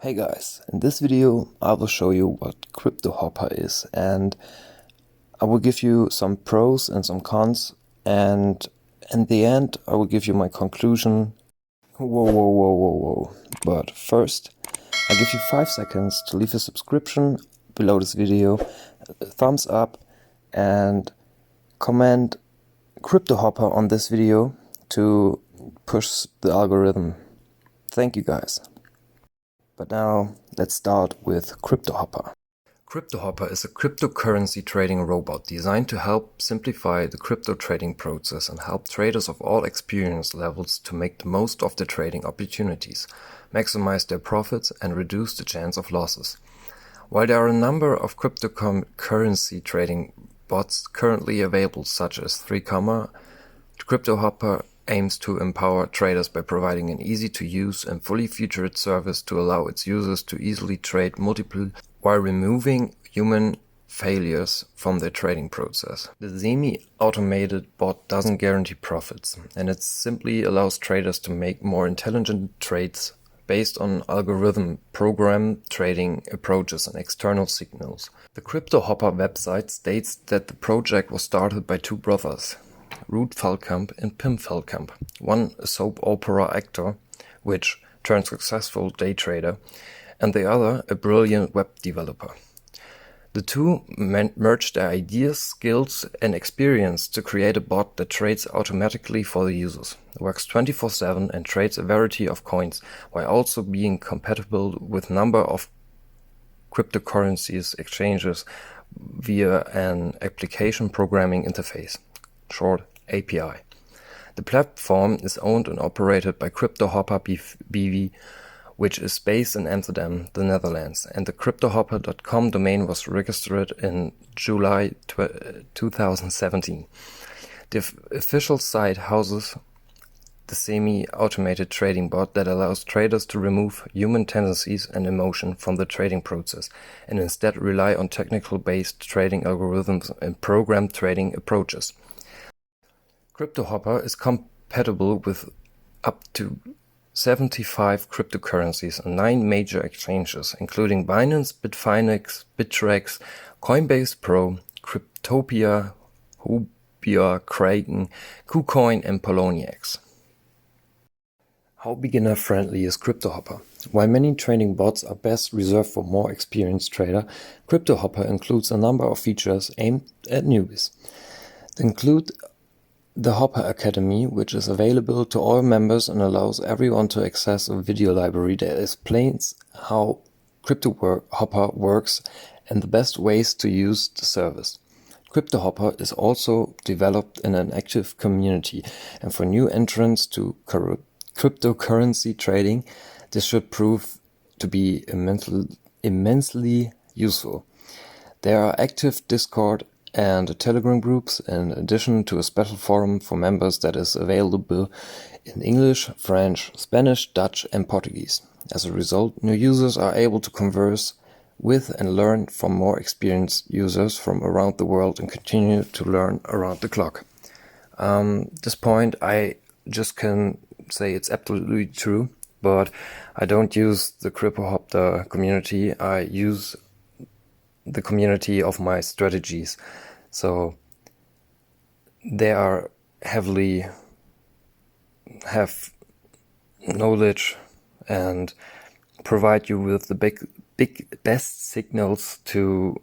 Hey guys, in this video I will show you what Cryptohopper is, and I will give you some pros and some cons, and in the end I will give you my conclusion. Whoa. But first, I give you 5 seconds to leave a subscription below this video, a thumbs up, and comment Cryptohopper on this video to push the algorithm. Thank you guys. But now, let's start with Cryptohopper. Cryptohopper is a cryptocurrency trading robot designed to help simplify the crypto trading process and help traders of all experience levels to make the most of their trading opportunities, maximize their profits, and reduce the chance of losses. While there are a number of cryptocurrency trading bots currently available, such as Cryptohopper aims to empower traders by providing an easy-to-use and fully featured service to allow its users to easily trade multiple while removing human failures from their trading process. The semi-automated bot doesn't guarantee profits, and it simply allows traders to make more intelligent trades based on algorithm program trading approaches and external signals. The Cryptohopper website states that the project was started by two brothers, Ruud Valkamp and Pim Valkamp, one a soap opera actor, which turned successful day trader, and the other a brilliant web developer. The two merged their ideas, skills, and experience to create a bot that trades automatically for the users, works 24/7 and trades a variety of coins, while also being compatible with a number of cryptocurrencies exchanges via an application programming interface, short API. The platform is owned and operated by Cryptohopper BV, which is based in Amsterdam, the Netherlands, and the Cryptohopper.com domain was registered in July 2017. The official site houses the semi-automated trading bot that allows traders to remove human tendencies and emotion from the trading process and instead rely on technical-based trading algorithms and program trading approaches. Cryptohopper is compatible with up to 75 cryptocurrencies and 9 major exchanges, including Binance, Bitfinex, Bittrex, Coinbase Pro, Cryptopia, ÜBER, Kraken, KuCoin, and Poloniex. How beginner-friendly is Cryptohopper? While many trading bots are best reserved for more experienced traders, Cryptohopper includes a number of features aimed at newbies. They include the Hopper Academy, which is available to all members and allows everyone to access a video library that explains how Cryptohopper works and the best ways to use the service. Cryptohopper is also developed in an active community, and for new entrants to cryptocurrency trading, this should prove to be immensely useful. There are active Discord and Telegram groups, in addition to a special forum for members that is available in English, French, Spanish, Dutch, and Portuguese. As a result, new users are able to converse with and learn from more experienced users from around the world and continue to learn around the clock. This point I just can say it's absolutely true, but I don't use the Cryptohopper community, I use the community of my strategies. So they are have knowledge and provide you with the best signals to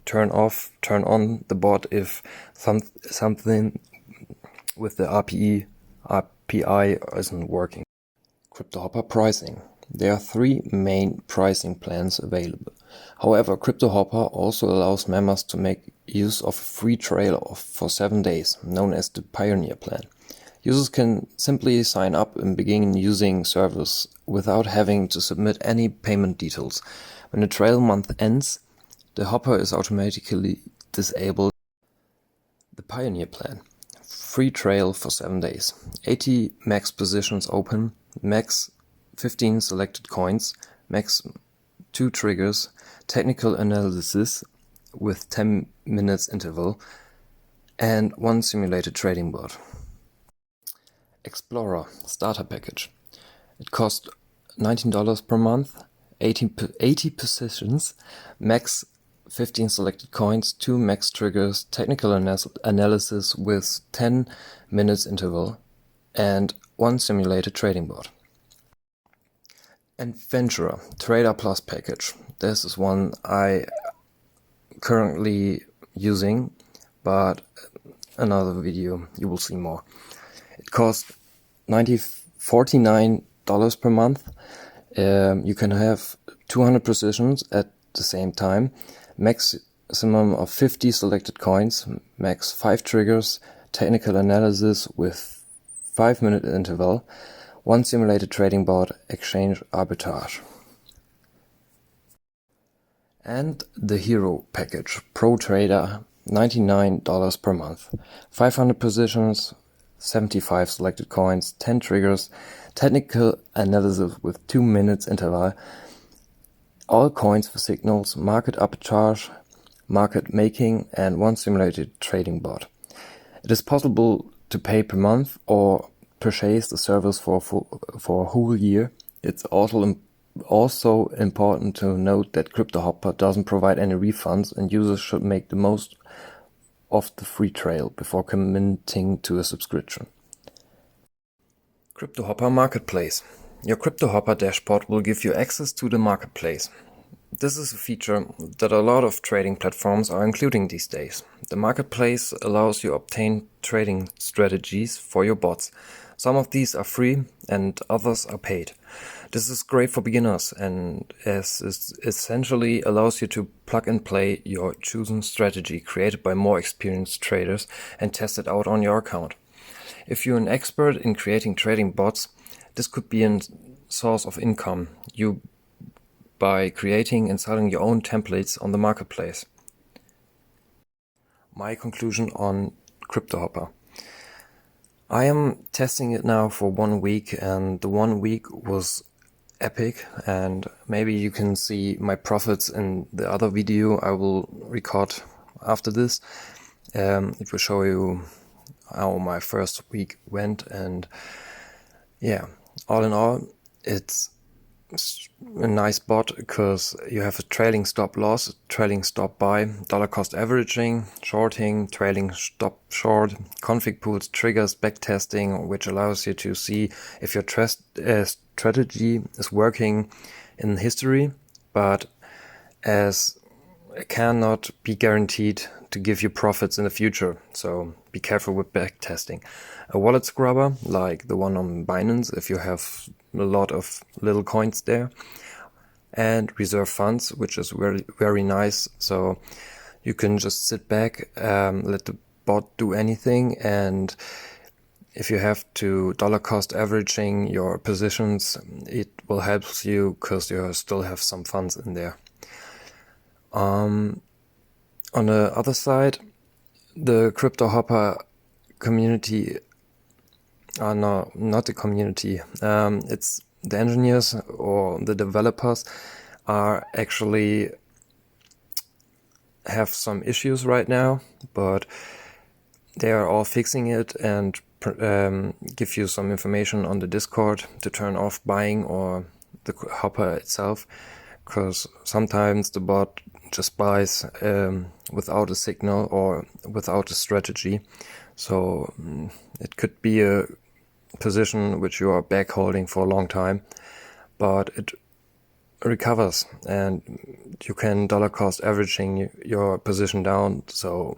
turn on the bot if something with the API isn't working. Cryptohopper pricing. There are 3 main pricing plans available. However, Cryptohopper also allows members to make use of a free trial for 7 days, known as the Pioneer plan. Users can simply sign up and begin using service without having to submit any payment details. When the trial month ends, the Hopper is automatically disabled. The Pioneer plan. Free trial for 7 days. 80 max positions open, max 15 selected coins, max 2 triggers, technical analysis with 10 minutes interval, and 1 simulated trading bot. Explorer starter package. It costs $19 per month, 80 positions, max 15 selected coins, 2 max triggers, technical analysis with 10 minutes interval, and 1 simulated trading bot. And Venturer Trader Plus package. This is one I currently using, but another video you will see more. It costs $49 per month. You can have 200 positions at the same time, maximum of 50 selected coins, max 5 triggers, technical analysis with 5-minute interval, 1 simulated trading bot, exchange arbitrage. And the Hero package, Pro Trader, $99 per month, 500 positions, 75 selected coins, 10 triggers, technical analysis with 2 minutes interval, all coins for signals, market arbitrage, market making, and 1 simulated trading bot. It is possible to pay per month or purchase the service for a whole year. It's also important to note that Cryptohopper doesn't provide any refunds, and users should make the most of the free trial before committing to a subscription. Cryptohopper Marketplace. Your Cryptohopper dashboard will give you access to the marketplace. This is a feature that a lot of trading platforms are including these days. The marketplace allows you to obtain trading strategies for your bots. Some of these are free and others are paid. This is great for beginners, and as it essentially allows you to plug and play your chosen strategy created by more experienced traders and test it out on your account. If you're an expert in creating trading bots, this could be a source of income by creating and selling your own templates on the marketplace. My conclusion on Cryptohopper. I am testing it now for 1 week, and the 1 week was epic, and maybe you can see my profits in the other video I will record after this. It will show you how my first week went, and yeah, all in all, it's a nice bot because you have a trailing stop loss, trailing stop buy, dollar cost averaging, shorting, trailing stop short, config pools, triggers, backtesting, which allows you to see if your strategy is working in history, but as it cannot be guaranteed to give you profits in the future, so be careful with backtesting. A wallet scrubber, like the one on Binance, if you have a lot of little coins there, and reserve funds, which is very, very nice, so you can just sit back, let the bot do anything, and if you have to dollar cost averaging your positions, it will help you because you still have some funds in there. On the other side, the Cryptohopper community, no, not the community, it's the engineers or the developers are actually have some issues right now, but they are all fixing it and give you some information on the Discord to turn off buying or the hopper itself, because sometimes the bot just buys without a signal or without a strategy. So it could be a position which you are back holding for a long time, but it recovers and you can dollar cost averaging your position down. So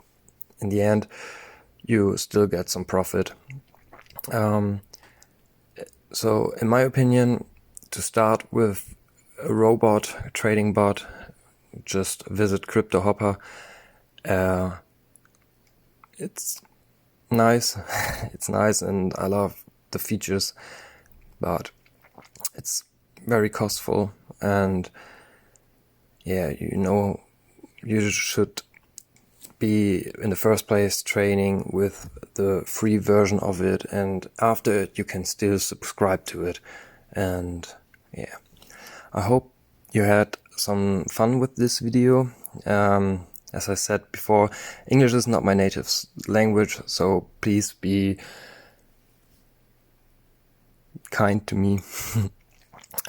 in the end, you still get some profit. So in my opinion, to start with a robot trading bot, just visit Cryptohopper. It's nice. It's nice, and I love the features, but it's very costful, and yeah, you should be in the first place training with the free version of it, and after it you can still subscribe to it. And yeah, I hope you had some fun with this video. As I said before, English is not my native language, so please be kind to me.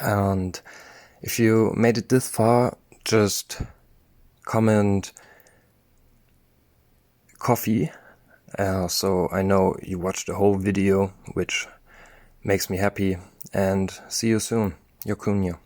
And if you made it this far, just comment coffee, so I know you watched the whole video, which makes me happy. And see you soon, your Cooniar.